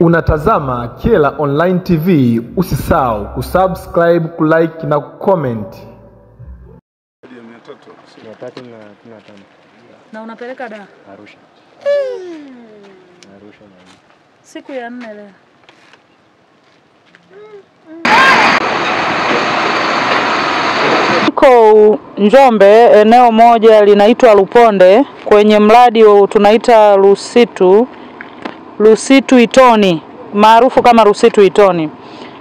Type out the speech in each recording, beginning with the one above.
Unatazama Kyela Online TV, usisahau kusubscribe, kulike na kucomment. Na unapeleka da? Arusha. Arusha na siku ya 4 leo. Niko Njombe, eneo moja linaitwa Luponde, kwenye mradi tunaita Lusitu Itoni, maarufu kama Lusitu Itoni.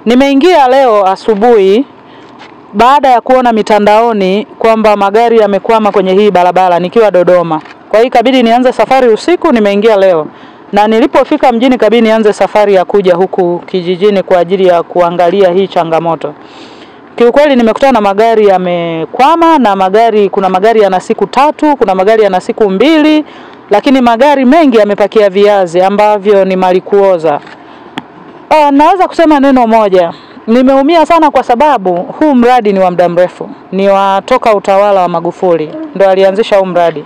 Nimeingia leo asubuhi baada ya kuona mitandaoni kwamba magari yamekwama kwenye hii barabara nikiwa Dodoma. Kwa hiyo ikabidi nianze safari usiku, nimeingia leo. Na nilipofika mjini ikabidi nianze safari ya kuja huku kijijini kwa ajili ya kuangalia hii changamoto. Kiukweli nimekutana na magari yamekwama, na kuna magari yana siku 3, kuna magari yana siku 2, lakini magari mengi yamepakia viazi ambavyo ni mali kuoza. Naweza kusema neno moja. Nimeumia sana kwa sababu huu mradi ni wa muda mrefu. Ni toka utawala wa Magufuli ndio alianzisha huu mradi.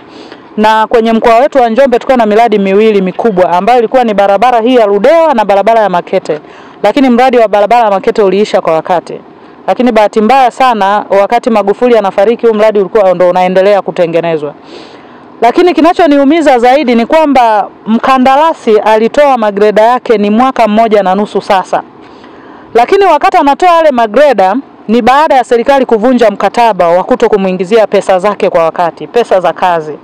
Na kwenye mkoa wetu wa Njombe tulikuwa na miradi miwili mikubwa ambayo ilikuwa ni barabara hii ya Ludewa na barabara ya Makete. Lakini mradi wa barabara ya Makete uliisha kwa wakati. Lakini bahati mbaya sana wakati Magufuli anafariki huu mradi ulikuwa ndio unaendelea kutengenezwa. Lakini kinachoniumiza zaidi ni kwamba mkandarasi alitoa magreda yake ni 1.5 mwaka sasa. Lakini wakati anatoa yale magreda ni baada ya serikali kuvunja mkataba wa kutokumuingizia pesa zake kwa wakati, pesa za kazi.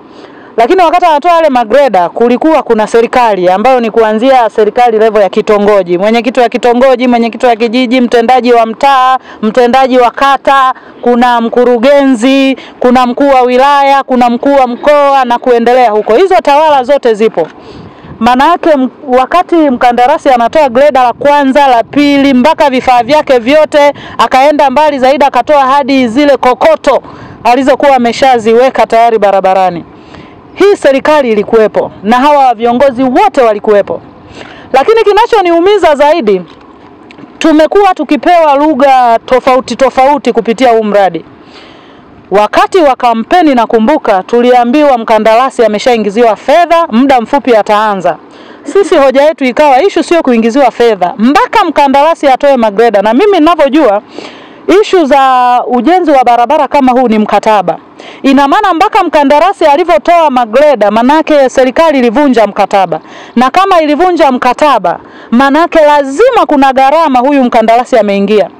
Lakini wakati anatoa yale magreda kulikuwa kuna serikali ambayo ni kuanzia serikali level ya kitongoji, mwenyekiti wa kitongoji, mwenyekiti wa kijiji, mtendaji wa mtaa, mtendaji wa kata, kuna mkurugenzi, kuna mkuu wa wilaya, kuna mkuu wa mkoa na kuendelea huko. Hizo tawala zote zipo. Manake wakati mkandarasi anatoa greda la kwanza, la pili, mpaka vifaa vyake vyote, akaenda mbali zaidi akatoa hadi zile kokoto alizokuwa ameshaziweka tayari barabarani. Hii serikali ilikuwepo na hawa viongozi wote walikuwepo. Lakini kinachoniumiza zaidi, tumekuwa tukipewa lugha tofauti kupitia huu mradi. Wakati wa kampeni nakumbuka tuliambiwa mkandarasi ameshaingiziwa fedha, muda mfupi ataanza. Sisi hoja yetu ikawa issue sio kuingiziwa fedha, mpaka mkandarasi atoe magreda. Na mimi ninavyojua issue za ujenzi wa barabara kama huu ni mkataba. Ina maana mpaka mkandarasi alivyotoa magreda, manake serikali ilivunja mkataba. Na kama ilivunja mkataba, manake lazima kuna gharama huyu mkandarasi ameingia.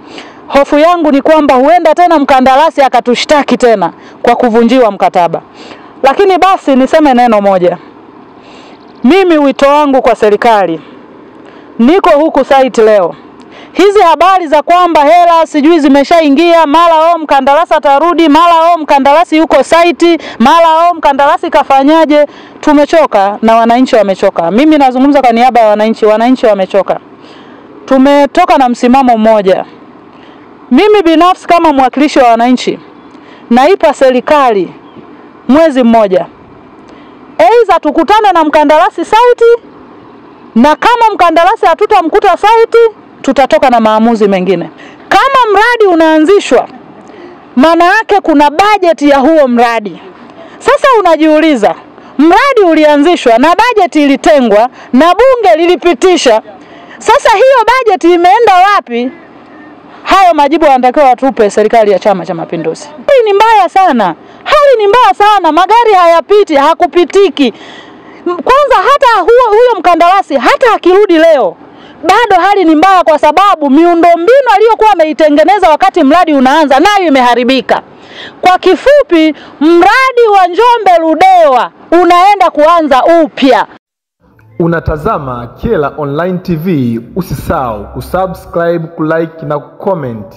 Hofu yangu ni kwamba huenda tena mkandarasi akatushtaki tena kwa kuvunjiwa mkataba. Lakini basi niseme neno moja. Mimi wito wangu kwa serikali, niko huku site leo. Hizi habari za kwamba hela sijui zimeshaingia, mara mkandarasi atarudi, mara mkandarasi yuko site, mara mkandarasi kafanyaje, tumechoka na wananchi wamechoka. Mimi nazungumza kwa niaba ya wananchi wamechoka. Tumetoka na msimamo mmoja. Mimi binafsi kama mwakilishi wa wananchi naipa serikali mwezi mmoja. Aidha tukutane na mkandarasi site, na kama mkandarasi hatutamkuta site tutatoka na maamuzi mengine. Kama mradi unaanzishwa, maana yake kuna bajeti ya huo mradi. Sasa unajiuliza, mradi ulianzishwa na bajeti ilitengwa na bunge lilipitisha. Sasa hiyo bajeti imeenda wapi? Hayo majibu yanatakiwa watupe serikali ya Chama cha Mapinduzi. Hii ni mbaya sana. Hali ni mbaya sana, magari hayapiti, hakupitiki. Kwanza hata huyo mkandarasi hata akirudi leo bado hali ni mbaya kwa sababu miundombinu aliyokuwa ameitengeneza wakati mradi unaanza nayo imeharibika. Kwa kifupi, mradi wa Njombe Ludewa unaenda kuanza upya. Unatazama Kyela Online TV, usisahau kusubscribe, kulike na kucomment.